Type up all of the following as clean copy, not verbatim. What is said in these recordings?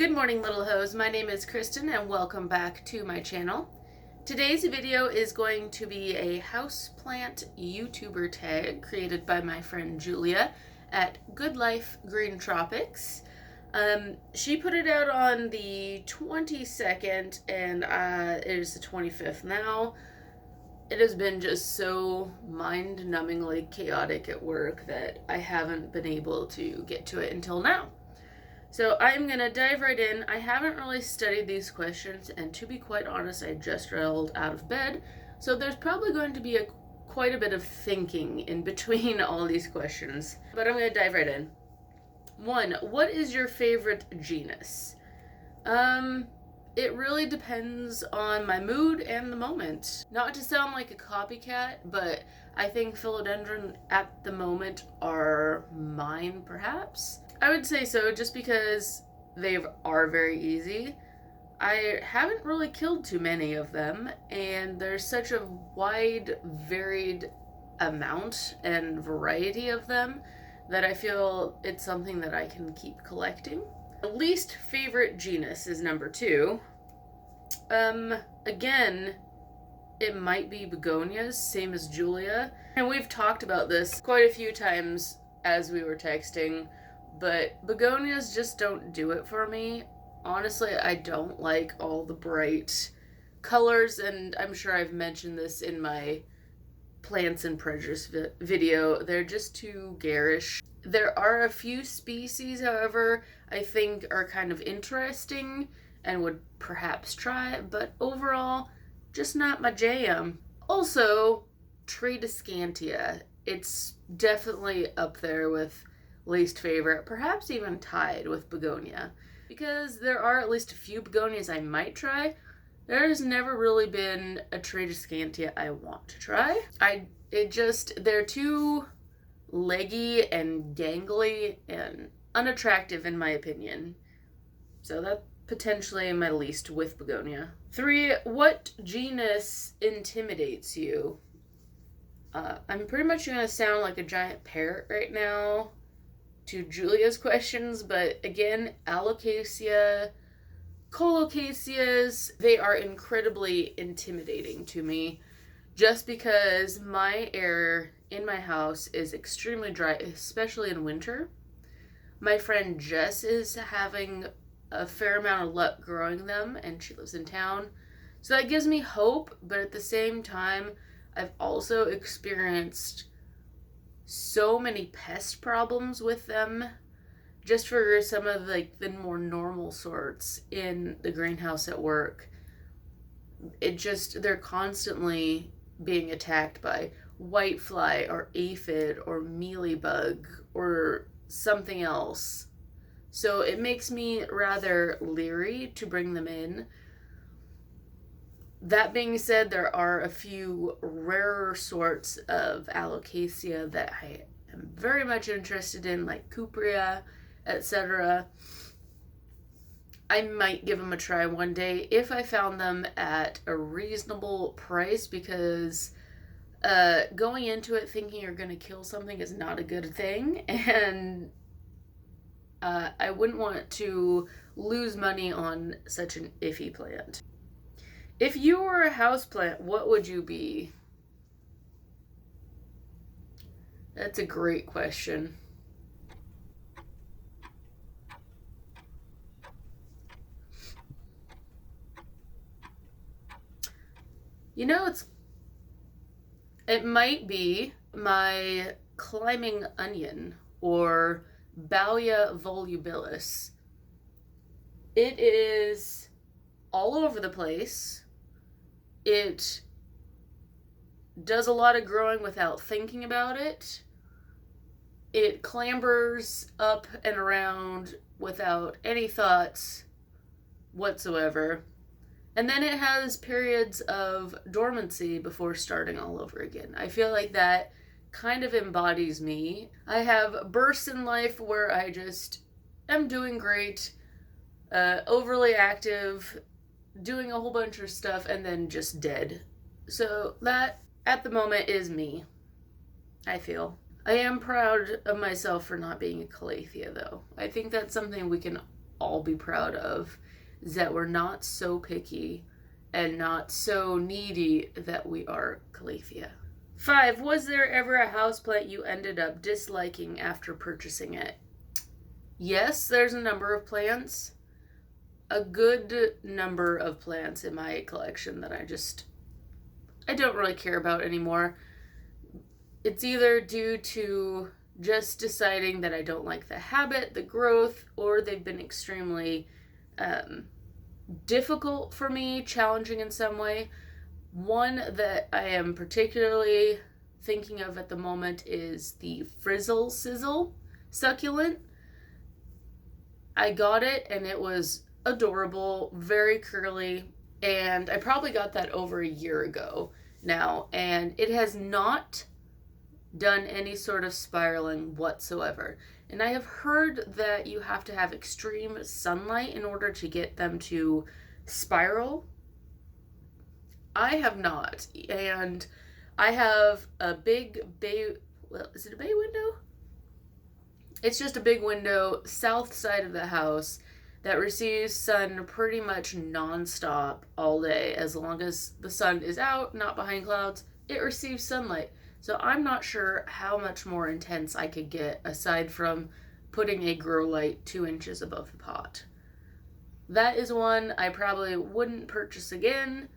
Good morning, little hoes. My name is Kristen and welcome back to my channel. Today's video is going to be a houseplant YouTuber tag created by my friend Julia at Good Life Green Tropics. She put it out on the 22nd and it is the 25th now. It has been just so mind-numbingly chaotic at work that I haven't been able to get to it until now. So I'm going to dive right in. I haven't really studied these questions, and to be quite honest, I just rolled out of bed, so there's probably going to be quite a bit of thinking in between all these questions. But I'm going to dive right in. 1. What is your favorite genus? It really depends on my mood and the moment. Not to sound like a copycat, but I think philodendron at the moment are mine, perhaps. I would say so, just because they are very easy. I haven't really killed too many of them, and there's such a wide, varied amount and variety of them that I feel it's something that I can keep collecting. Least favorite genus is number 2. Again, it might be begonias, same as Julia. And we've talked about this quite a few times as we were texting, but begonias just don't do it for me. Honestly, I don't like all the bright colors, and I'm sure I've mentioned this in my Plants and Prejudice video. They're just too garish. There are a few species, however, I think are kind of interesting and would perhaps try, but overall, just not my jam. Also, Tradescantia. It's definitely up there with least favorite, perhaps even tied with begonia, because there are at least a few begonias I might try. There's never really been a Tradescantia I want to try. They're too leggy and gangly and unattractive in my opinion. So that's potentially my least with begonia. 3. What genus intimidates you? I'm pretty much gonna sound like a giant parrot right now to Julia's questions, but again, Alocasia, Colocaceas, they are incredibly intimidating to me just because my air in my house is extremely dry, especially in winter. My friend Jess is having a fair amount of luck growing them, and she lives in town. So that gives me hope, but at the same time, I've also experienced so many pest problems with them just for some of the more normal sorts in the greenhouse at work. They're constantly being attacked by whitefly or aphid or mealybug or something else. So it makes me rather leery to bring them in. That being said, there are a few rarer sorts of Alocasia that I am very much interested in, like Cuprea, etc. I might give them a try one day if I found them at a reasonable price, because going into it thinking you're going to kill something is not a good thing, and I wouldn't want to lose money on such an iffy plant. If you were a houseplant, what would you be? That's a great question. You know, it might be my climbing onion, or Bowia volubilis. It is all over the place. It does a lot of growing without thinking about it. It clambers up and around without any thoughts whatsoever. And then it has periods of dormancy before starting all over again. I feel like that kind of embodies me. I have bursts in life where I just am doing great, overly active, doing a whole bunch of stuff, and then just dead. So that, at the moment, is me, I feel. I am proud of myself for not being a Calathea, though. I think that's something we can all be proud of, is that we're not so picky and not so needy that we are Calathea. 5. Was there ever a houseplant you ended up disliking after purchasing it? Yes, there's a number of plants. A good number of plants in my collection that I don't really care about anymore. It's either due to just deciding that I don't like the habit, the growth, or they've been extremely difficult for me, challenging in some way. One that I am particularly thinking of at the moment is the Frizzle Sizzle succulent. I got it and it was adorable, very curly, and I probably got that over a year ago now, and it has not done any sort of spiraling whatsoever. And I have heard that you have to have extreme sunlight in order to get them to spiral. I have not, and I have a big bay, well, is it a bay window? It's just a big window south side of the house that receives sun pretty much non-stop all day. As long as the sun is out, not behind clouds, it receives sunlight. So I'm not sure how much more intense I could get aside from putting a grow light 2 inches above the pot. That is one I probably wouldn't purchase again.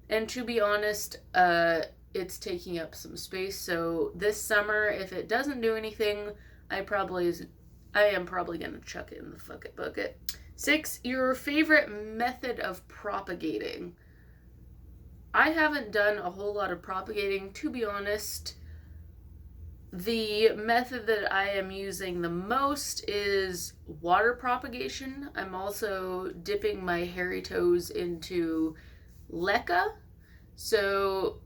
And to be honest, it's taking up some space. So this summer, if it doesn't do anything, I am probably going to chuck it in the bucket. 6, your favorite method of propagating. I haven't done a whole lot of propagating, to be honest. The method that I am using the most is water propagation. I'm also dipping my hairy toes into leca. So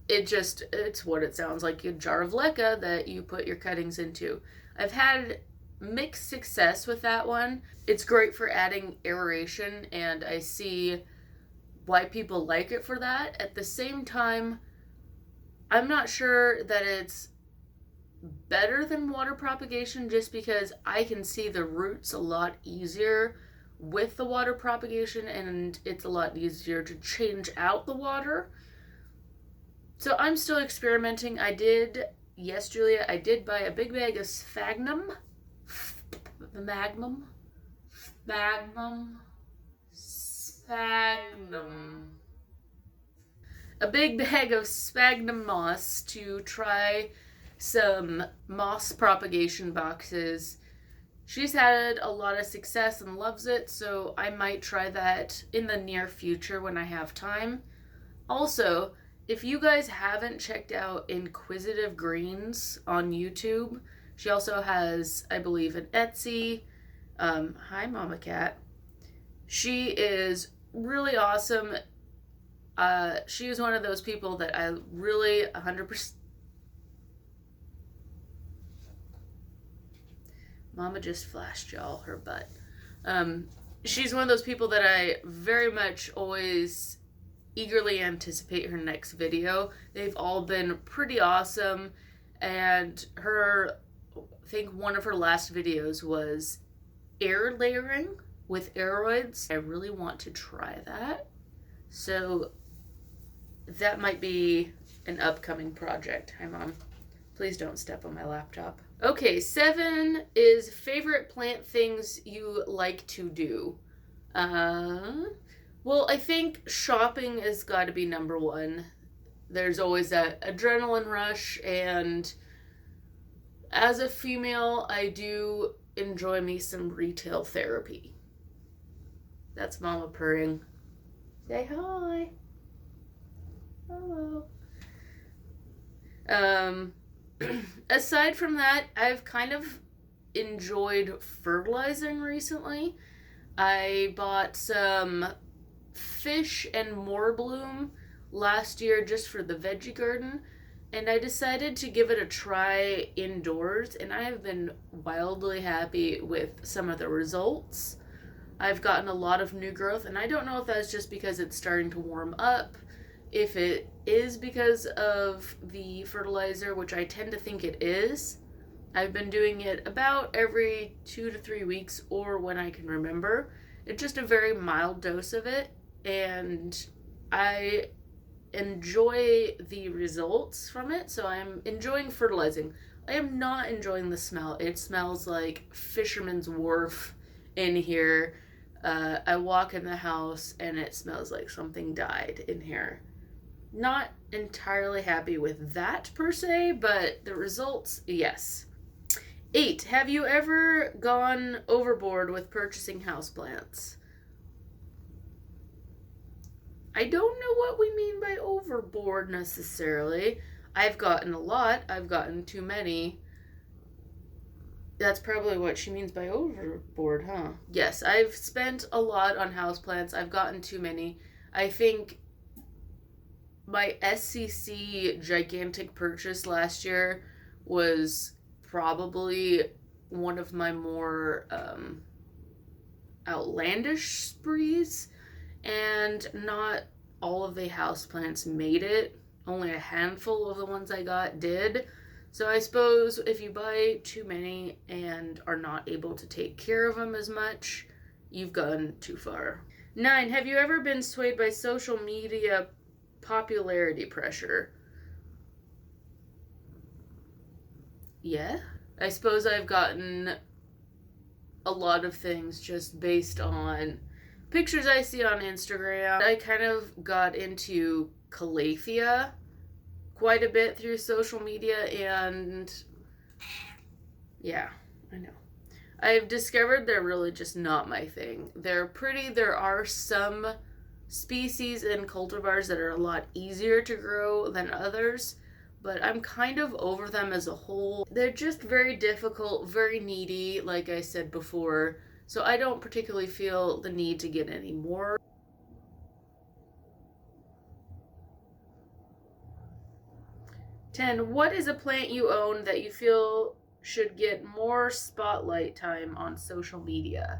it's what it sounds like, a jar of leca that you put your cuttings into. I've had mixed success with that one. It's great for adding aeration, and I see why people like it for that. At the same time, I'm not sure that it's better than water propagation, just because I can see the roots a lot easier with the water propagation, and it's a lot easier to change out the water. So I'm still experimenting. Yes, Julia, I did buy a big bag of sphagnum. A big bag of sphagnum moss to try some moss propagation boxes. She's had a lot of success and loves it, so I might try that in the near future when I have time. Also, if you guys haven't checked out Inquisitive Greens on YouTube, she also has, I believe, an Etsy. Hi, Mama Cat. She is really awesome. She is one of those people that I really 100%... Mama just flashed y'all her butt. She's one of those people that I very much always eagerly anticipate her next video. They've all been pretty awesome, and I think one of her last videos was air layering with aeroids. I really want to try that, so that might be an upcoming project. Hi, Mom. Please don't step on my laptop. Okay, 7 is favorite plant things you like to do. Well, I think shopping has got to be number 1. There's always that adrenaline rush, and as a female, I do enjoy me some retail therapy. That's Mama purring. Say hi. Hello. Aside from that, I've kind of enjoyed fertilizing recently. I bought some fish and more bloom last year just for the veggie garden, and I decided to give it a try indoors, and I have been wildly happy with some of the results. I've gotten a lot of new growth, and I don't know if that's just because it's starting to warm up, if it is because of the fertilizer, which I tend to think it is. I've been doing it about every 2 to 3 weeks or when I can remember. It's just a very mild dose of it, and I enjoy the results from it, so I'm enjoying fertilizing. I am not enjoying the smell. It smells like Fisherman's Wharf in here. I walk in the house and it smells like something died in here. Not entirely happy with that per se, but the results, yes. 8. Have you ever gone overboard with purchasing houseplants? I don't know what we mean by overboard necessarily. I've gotten a lot. I've gotten too many. That's probably what she means by overboard, huh? Yes, I've spent a lot on houseplants. I've gotten too many. I think my SCC gigantic purchase last year was probably one of my more outlandish sprees, and not all of the houseplants made it. Only a handful of the ones I got did. So I suppose if you buy too many and are not able to take care of them as much, you've gone too far. 9. Have you ever been swayed by social media popularity pressure? Yeah. I suppose I've gotten a lot of things just based on pictures I see on Instagram. I kind of got into calathea quite a bit through social media, and yeah, I know. I've discovered they're really just not my thing. They're pretty. There are some species and cultivars that are a lot easier to grow than others, but I'm kind of over them as a whole. They're just very difficult, very needy, like I said before, so I don't particularly feel the need to get any more. 10. What is a plant you own that you feel should get more spotlight time on social media?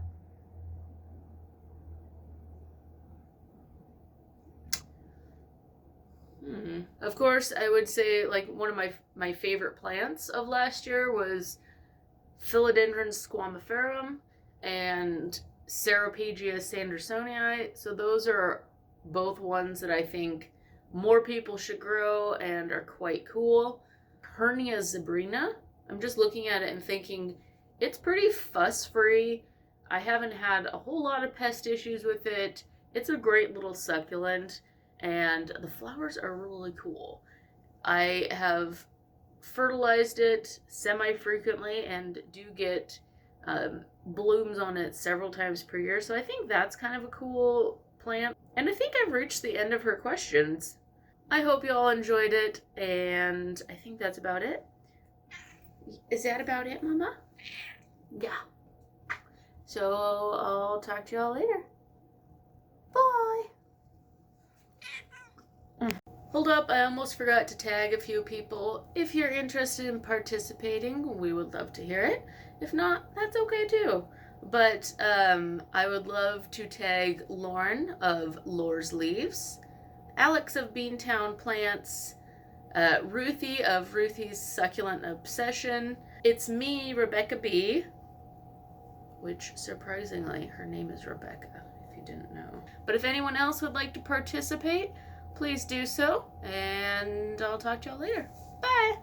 Of course, I would say like one of my favorite plants of last year was Philodendron squamiferum and Ceropegia sandersonii. So those are both ones that I think more people should grow and are quite cool. Hernia zebrina. I'm just looking at it and thinking it's pretty fuss free. I haven't had a whole lot of pest issues with it. It's a great little succulent, and the flowers are really cool. I have fertilized it semi-frequently and do get blooms on it several times per year, so I think that's kind of a cool plant. And I think I've reached the end of her questions. I hope you all enjoyed it, and I think that's about it. Is that about it, Mama? Yeah. So I'll talk to y'all later. Bye. Hold up, I almost forgot to tag a few people. If you're interested in participating, we would love to hear it. If not, that's okay too. But I would love to tag Lauren of Lore's Leaves, Alex of Beantown Plants, Ruthie of Ruthie's Succulent Obsession. It's me, Rebecca B, which surprisingly, her name is Rebecca, if you didn't know. But if anyone else would like to participate, please do so, and I'll talk to y'all later. Bye!